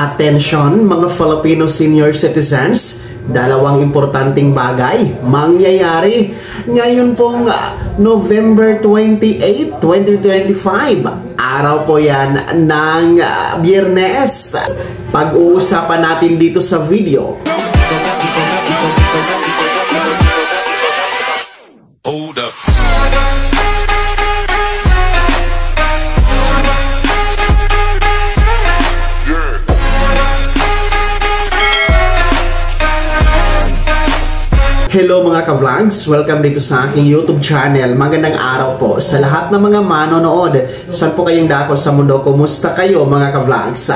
Attention mga Filipino senior citizens, dalawang importanteng bagay mangyayari ngayon pong November 28, 2025. Araw po yan ng Biyernes. Pag-uusapan natin dito sa video. Hold up. Hello mga ka-vlogs! Welcome dito sa aking YouTube channel. Magandang araw po sa lahat ng mga manonood. Saan po kayong dako sa mundo? Kumusta kayo mga ka-vlogs?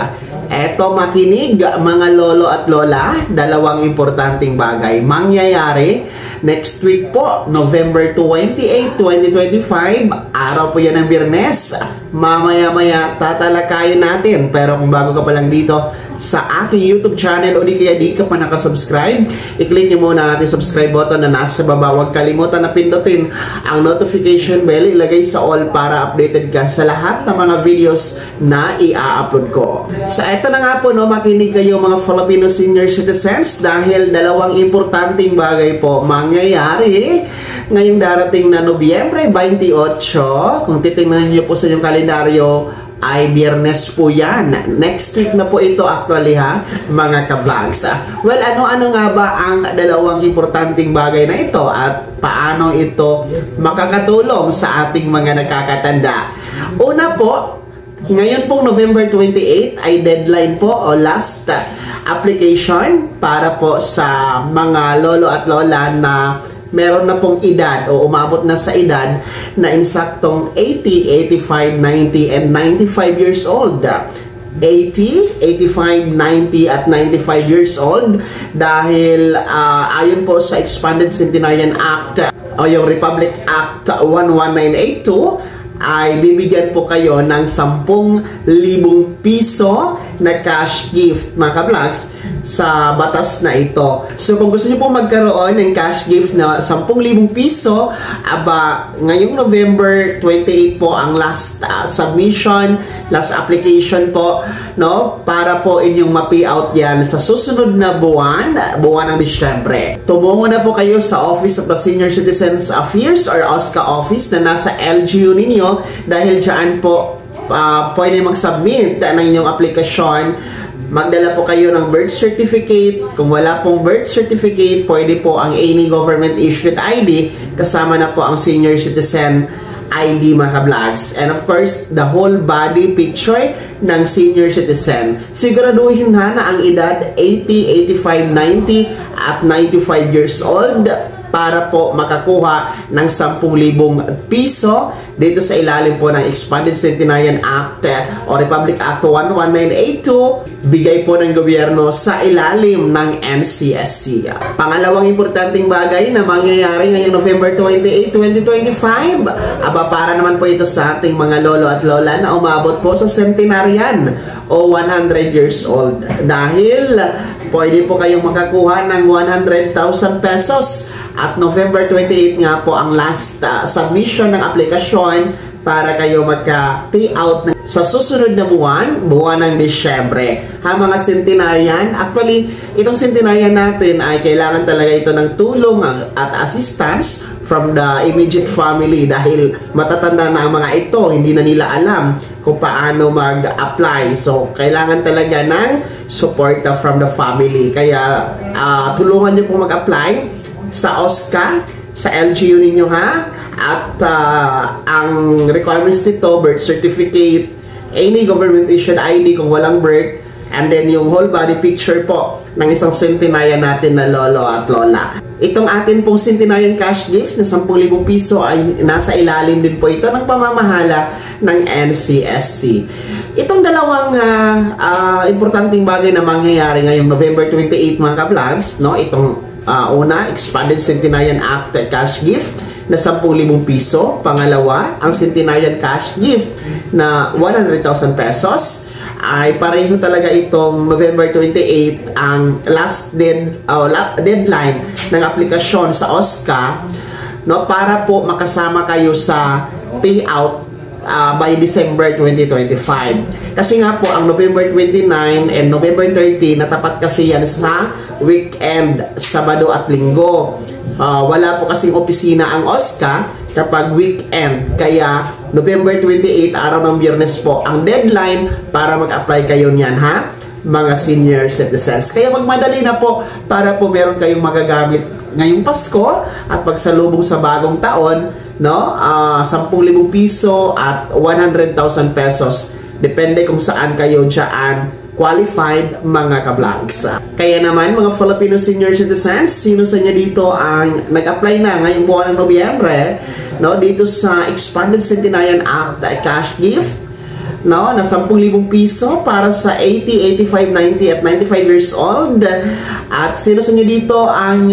Eto makinig mga lolo at lola, dalawang importanteng bagay mangyayari next week po, November 28, 2025. Araw po yan ng Biyernes. Mamaya-maya tatalakayin natin. Pero kung bago ka pa lang dito sa aking YouTube channel o di kaya di ka pa nakasubscribe, i-click nyo muna ang ating subscribe button na nasa baba. Huwag kalimutan na pindutin ang notification bell, ilagay sa all para updated ka sa lahat ng mga videos na i-upload ko. So eto na nga po, no, makinig kayo mga Filipino senior citizens dahil dalawang importanteng bagay po mangyayari ngayong darating na Nobyembre 28. Kung titingnan niyo po sa inyong kalendaryo, ay Biyernes po yan. Next week na po ito actually ha, mga ka-vlogs. Well, ano-ano nga ba ang dalawang importanteng bagay na ito at paano ito makakatulong sa ating mga nakakatanda? Una po, ngayon pong November 28 ay deadline po o last application para po sa mga lolo at lola na meron na pong edad o umabot na sa edad na insaktong 80, 85, 90, and 95 years old. 80, 85, 90, at 95 years old dahil ayon po sa Expanded Centenarian Act o yung Republic Act 11982 ay bibigyan po kayo ng 10,000 piso na cash gift mga ka-vlogs sa batas na ito. So kung gusto niyo po magkaroon ng cash gift na 10,000 piso, ngayong November 28 po ang last submission, last application po, no, para po inyong ma-payout yan sa susunod na buwan ng Disyembre. Tumungo na po kayo sa Office of the Senior Citizens Affairs or OSCA office na nasa LGU ninyo dahil dyan po pwede mag-submit ng inyong aplikasyon. Magdala po kayo ng birth certificate. Kung wala pong birth certificate, pwede po ang any government issued ID kasama na po ang senior citizen ID mga ka-vlogs. And of course, the whole body picture ng senior citizen. Siguraduhin na ang edad 80, 85, 90 at 95 years old para po makakuha ng 10,000 piso dito sa ilalim po ng Expanded Centenarian Act o Republic Act 11982 bigay po ng gobyerno sa ilalim ng NCSC. Pangalawang importanteng bagay na mangyayari ngayong November 28, 2025, para naman po ito sa ating mga lolo at lola na umabot po sa centenarian o 100 years old dahil pwede po kayong makakuha ng 100,000 pesos. At November 28 nga po ang last submission ng aplikasyon para kayo magka-payout sa susunod na buwan ng Disyembre. Mga centenarian, actually, itong centenarian natin ay kailangan talaga ito ng tulong at assistance from the immediate family dahil matatanda na ang mga ito, hindi na nila alam kung paano mag-apply. So, kailangan talaga ng support from the family. Kaya, tulungan nyo po mag-apply sa OSCA, sa LGU ninyo ha, at ang requirements nito, birth certificate, any government issued ID kung walang birth, and then yung whole body picture po ng isang centenarian natin na lolo at lola. Itong atin pong centenarian cash gift na 10,000 piso ay nasa ilalim din po ito ng pamamahala ng NCSC. Itong dalawang importanteng bagay na mangyayari ngayong November 28 mga ka-vlogs, no, itong una, Expanded Centenarian Act cash gift na 10,000 piso. Pangalawa, ang Centenarian cash gift na 100,000 pesos. Ay pareho talaga itong November 28 ang last deadline ng aplikasyon sa OSCA, no, para po makasama kayo sa payout by December 2025. Kasi nga po, ang November 29 and November 30, natapat kasi yan sa weekend, Sabado at Linggo. Wala po kasing opisina ang OSCA kapag weekend. Kaya November 28, araw ng Biyernes po, ang deadline para mag-apply kayo niyan, ha? Mga senior citizens. Kaya magmadali na po para po meron kayong magagamit ngayong Pasko at pagsalubong sa bagong taon, no? 10,000 piso at 100,000 pesos. Depende kung saan kayo dyan qualified, mga ka-vlogs. Kaya naman, mga Filipino senior citizens, sino sa inyo dito ang nag-apply na ngayong buwan ng Nobyembre, no? Dito sa Expanded Centenarian Act cash gift, no, na 10,000 piso para sa 80, 85, 90 at 95 years old. At sino sa inyo dito ang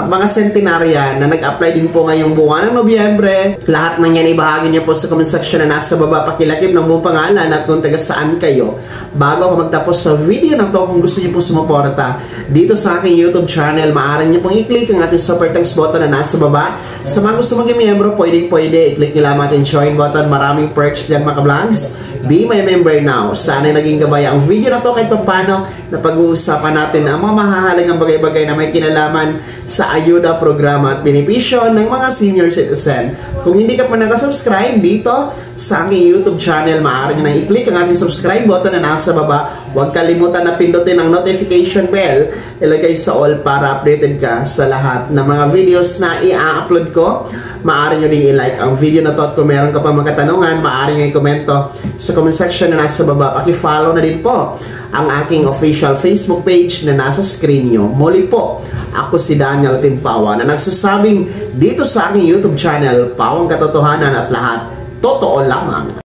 mga centenarian na nag-apply din po ngayong buwan ng Nobyembre? Lahat ng yan ibahagi niyo po sa comment section na nasa baba. Pakilakip ng buong pangalan at kung taga saan kayo. Bago ako magtapos sa video ng to, kung gusto niyo po sumuporta dito sa aking YouTube channel, maaari niyo pong i-click ang ating super thanks button na nasa baba. Sa mga gusto maging miyembro, pwede i-click nyo lang ating join button. Maraming perks dyan, mga ka-vlogs. Be my member now. Sana naging gabay ang video na to kahit paano na pag-uusapan natin ang mga mahahalagang bagay-bagay na may kinalaman sa ayuda, programa at benepisyo ng mga senior citizen. Kung hindi ka pa nakasubscribe dito sa aking YouTube channel, maaari nyo na i-click ang ating subscribe button na nasa baba. Huwag kalimutan na pindutin ang notification bell, ilagay sa all para updated ka sa lahat ng mga videos na i-upload ko. Maaari nyo din i-like ang video na to at kung meron ka pa mga katanungan, maaari nyo i-komento sa comment section na nasa baba. Paki-follow na din po ang aking official Facebook page na nasa screen nyo. Muli po, ako si Daniel Timpawa na nagsasabing dito sa aking YouTube channel, pawang katotohanan at lahat totoo lamang.